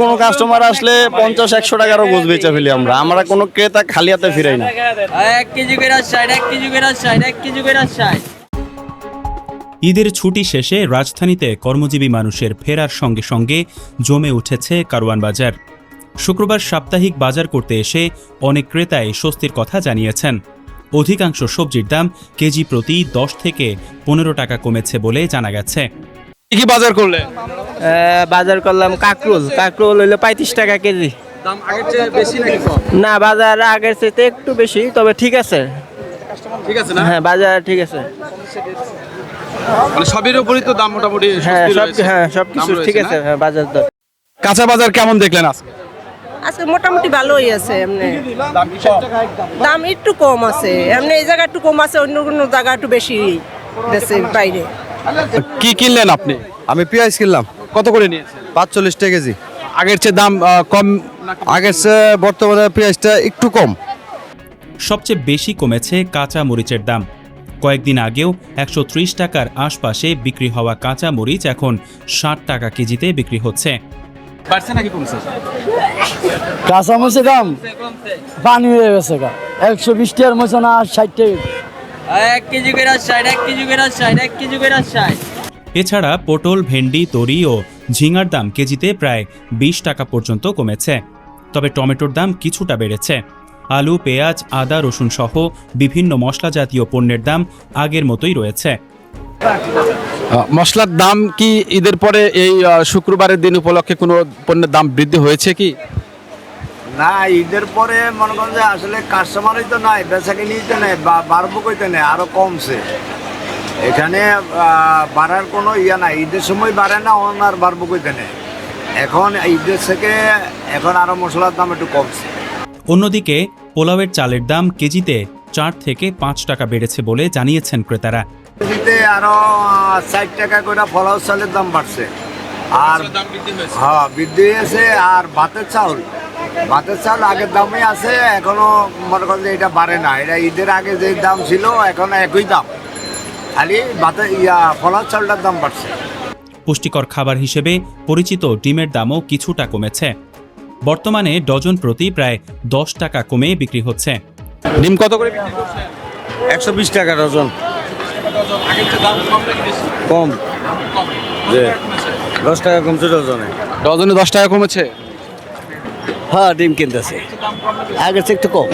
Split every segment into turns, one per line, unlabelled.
কোনো কাস্টমার আসলে 50-100 টাকারও গোছ বেচা ফেলি আমরা কোনো ক্রেতা খালি হাতে ফিরাই না।
1 কেজি করে 60, 1 কেজি করে 60, 1 কেজি করে 60।
ঈদের ছুটি শেষে রাজধানীতে কর্মজীবী মানুষের ফেরার সঙ্গে সঙ্গে জমে উঠেছে কারওয়ান বাজার। শুক্রবার সাপ্তাহিক বাজার করতে এসে অনেক ক্রেতাই স্বস্তির কথা জানিয়েছেন। অধিকাংশ সবজির দাম কেজি প্রতি 10 থেকে 15 টাকা কমেছে বলে জানা গেছে।
কি বাজার করলে?
বাজার করলাম কাকরুল হইলো 35 টাকা কেজি।
দাম আগের চেয়ে বেশি নাকি কম?
না, বাজার আগের চেয়ে একটু বেশি, তবে ঠিক আছে।
ঠিক আছে না?
হ্যাঁ, বাজার ঠিক আছে।
মানে সবের উপরই তো দাম মোটামুটি
হ্যাঁ,
স্বস্তি রয়েছে।
সবকিছু
দাম
ঠিক
রয়েছে
আছে।
না?
হ্যাঁ, বাজার দর।
কাঁচা বাজার কেমন দেখলেন আজকে?
আজকে মোটামুটি ভালোই আছে। এমনি
দাম কি কম?
দাম একটু কম আছে, এমনি এই জায়গা একটু কম আছে, অন্য কোনো জায়গা একটু বেশি দেশে বাইরে।
কি কিনলেন আপনি?
আমি পেঁয়াজ কিনলাম
কত করে নিয়েছেন?
45 টাকা কেজি।
আগের চেয়ে দাম কম নাকি?
আগের চেয়ে বর্তমানে পেঁয়াজটা একটু কম।
সবচেয়ে বেশি কমেছে কাঁচা মরিচের দাম। কয়েকদিন আগেও 130 টাকার আশপাশে বিক্রি হওয়া কাঁচা মরিচ এখন 60 টাকা কেজিতে বিক্রি হচ্ছে।
বাড়ছে নাকি কমছে?
কাঁচা মরিচের দাম পানি হয়ে গেছে, 120 টাকার মরিচ না 60 টাকা।
1 কেজি করে 60, 1 কেজি করে 60, 1 কেজি করে 60।
এছাড়া পটল, ভেন্ডি, তরি ও ঝিঙার দাম কেজিতে প্রায় 20 টাকা পর্যন্ত কমেছে। তবে টমেটোর দাম কিছুটা বেড়েছে। আলু, পেঁয়াজ, আদা, রসুন সহ বিভিন্ন মশলা জাতীয় পণ্যের দাম আগের মতোই রয়েছে।
মশলার দাম কি ঈদের পরে এই শুক্রবারের দিন উপলক্ষে কোনো পণ্যের দাম বৃদ্ধি হয়েছে কি?
না, ঈদের পরে মনে করেন যে আসলে কাস্টমারই তো নাই, বেচা কিনি তো নেই, বাড়বো কইতে নেই, আরো কমছে। এখানে বাড়ার কোনো ইয়া নাই। ঈদের সময় বাড়ে না, আর বাড়বো কইতে নেই। এখন ঈদের থেকে এখন আরো মশলার দাম একটু কমছে।
অন্যদিকে পোলাওয়ের চালের দাম কেজিতে 4 থেকে 5 টাকা বেড়েছে বলে জানিয়েছেন ক্রেতারা।
কেজিতে আরো 60 টাকা করে ফলাও চালের দাম বাড়ছে। আর হ্যাঁ, বৃদ্ধি হয়েছে। আর ভাতের চাল আগের দামই আছে, এখনো মনে করেন যে এটা বাড়ে না। এটা ঈদের আগে যে দাম ছিল এখন একই দাম, খালি ভাতের ফলার চালটার দাম বাড়ছে।
পুষ্টিকর খাবার হিসেবে পরিচিত ডিমের দামও কিছুটা কমেছে। বর্তমানে ডজন প্রতি প্রায় 10 টাকা কমে বিক্রি হচ্ছে।
ডিম কত করে বিক্রি করছেন?
120 টাকা ডজন।
আগের চেয়ে দাম কম নাকি বেশি?
কম, 10 টাকা কমছে ডজনে।
ডজনে 10 টাকা কমেছে।
হ্যাঁ, ডিম কিনতেছে আগের চেয়ে একটু কম।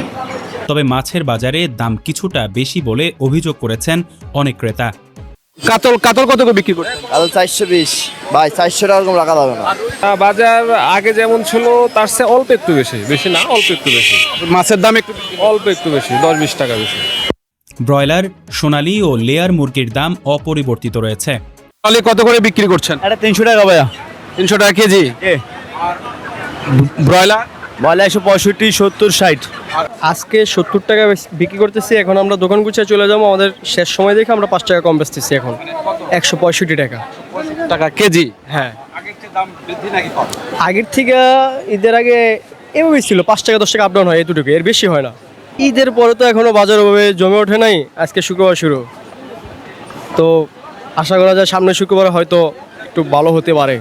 তবে মাছের বাজারে দাম কিছুটা বেশি বলে অভিযোগ করেছেন অনেক ক্রেতা।
কাতল কত করে বিক্রি করছেন?
আর 420 ভাই, 400 টাকা কম রাখা যাবে না।
বাজার আগে যেমন ছিল তার চেয়ে অল্প একটু বেশি না, অল্প একটু বেশি।
মাছের দাম একটু
অল্প একটু বেশি, 10-20 টাকা বেশি।
ব্রয়লার, সোনালী ও লেয়ার মুরগির দাম অপরিবর্তিত রয়েছে।
তাহলে কত করে বিক্রি করছেন?
এটা 300 টাকা ভাইয়া।
300 টাকা কেজি। ব্রয়লার?
বয়লা 165, 70, 60।
আজকে 70 টাকা বিক্রি করতেছি। এখন আমরা দোকান গুছিয়ে চলে যাবো, আমাদের শেষ সময় দেখে আমরা 5 টাকা কম বেচতেছি। এখন 165 টাকা।
টাকা কেজি।
হ্যাঁ,
আগের চেয়ে দাম বৃদ্ধি নাকি কম?
আগের থেকে ঈদের আগে এভাবেই ছিল, 5 টাকা 10 টাকা আপ ডাউন হয়, এতটুকু, এর বেশি হয় না। ঈদের পরে তো এখনো বাজার ওভাবে জমে ওঠে নাই। আজকে শুক্রবার শুরু, তো আশা করা যায় সামনের শুক্রবারে হয়তো একটু ভালো হতে পারে।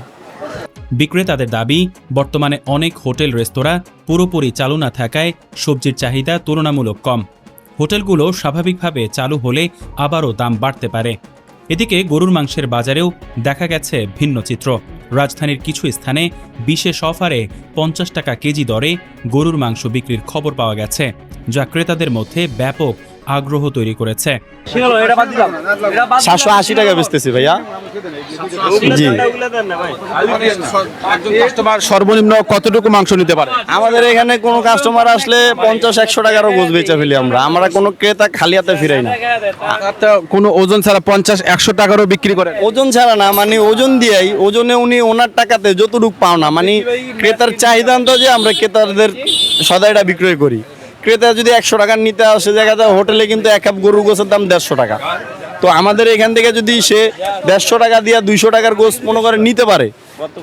বিক্রেতাদের দাবি, বর্তমানে অনেক হোটেল রেস্তোরাঁ পুরোপুরি চালু না থাকায় সবজির চাহিদা তুলনামূলক কম। হোটেলগুলো স্বাভাবিকভাবে চালু হলে আবারও দাম বাড়তে পারে। এদিকে গরুর মাংসের বাজারেও দেখা গেছে ভিন্ন চিত্র। রাজধানীর কিছু স্থানে বিশেষ অফারে 50 টাকা কেজি দরে গরুর মাংস বিক্রির খবর পাওয়া গেছে, যা ক্রেতাদের মধ্যে ব্যাপক আগ্রহ তৈরি করেছে।
780 টাকা বেচতেছি ভাইয়া। জি,
একজন কাস্টমার সর্বনিম্ন কতটুকু মাংস নিতে পারে?
আমাদের এখানে কোনো কাস্টমার আসলে 50-100 টাকারও গোছ বেচা ফেলি আমরা কোনো ক্রেতা খালি হাতে ফিরাই না।
কোনো ওজন ছাড়া 50-100 টাকারও বিক্রি করে?
ওজন ছাড়া না, মানে ওজন দিয়েই, ওজনে উনি ওনার টাকাতে যতটুকু পাও না, মানে ক্রেতার চাহিদা যে আমরা ক্রেতাদের সদাইটা বিক্রয় করি। ক্রেতা যদি 100 টাকার নিতে আসে, জায়গাতে হোটেলে কিন্তু এক কাপ গরুর গোছের দাম 150 টাকা। তো আমাদের এখান থেকে যদি সে 150 টাকা দিয়ে 200 টাকার গোছ মনে করে নিতে পারে,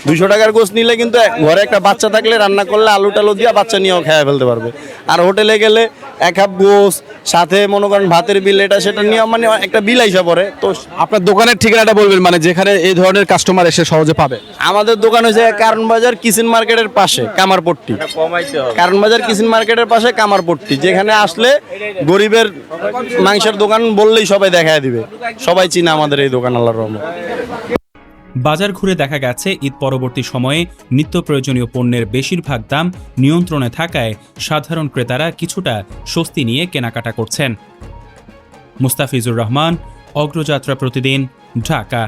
200 টাকার গোস নিলে কিন্তু ঘরে একটা বাচ্চা থাকলে রান্না করলে আলু টালু দিয়ে বাচ্চা নিয়েও খেয়ে ফেলতে পারবে। আর হোটেলে গেলে 1 কাপ গোস সাথে মনে করেন ভাতের বিল এটা সেটা নিয়ে মানে একটা বিল আইসা পড়ে। তো
আপনার দোকানের ঠিকানাটা বলবেন, মানে যেখানে এই ধরনের কাস্টমার এসে সহজে পাবে।
আমাদের দোকান হচ্ছে কারণ বাজার কিচেন মার্কেটের পাশে কামারপট্টি। কারণ বাজার কিচেন মার্কেটের পাশে কামারপট্টি, যেখানে আসলে গরিবের মাংসের দোকান বললেই সবাই দেখায় দিবে, সবাই চিনে আমাদের এই দোকান, আল্লাহর রহমত।
বাজার ঘুরে দেখা গেছে ঈদ পরবর্তী সময়ে নিত্য প্রয়োজনীয় পণ্যের বেশিরভাগ দাম নিয়ন্ত্রণে থাকায় সাধারণ ক্রেতারা কিছুটা স্বস্তি নিয়ে কেনাকাটা করছেন। মুস্তাফিজুর রহমান, অগ্রযাত্রা প্রতিদিন, ঢাকা।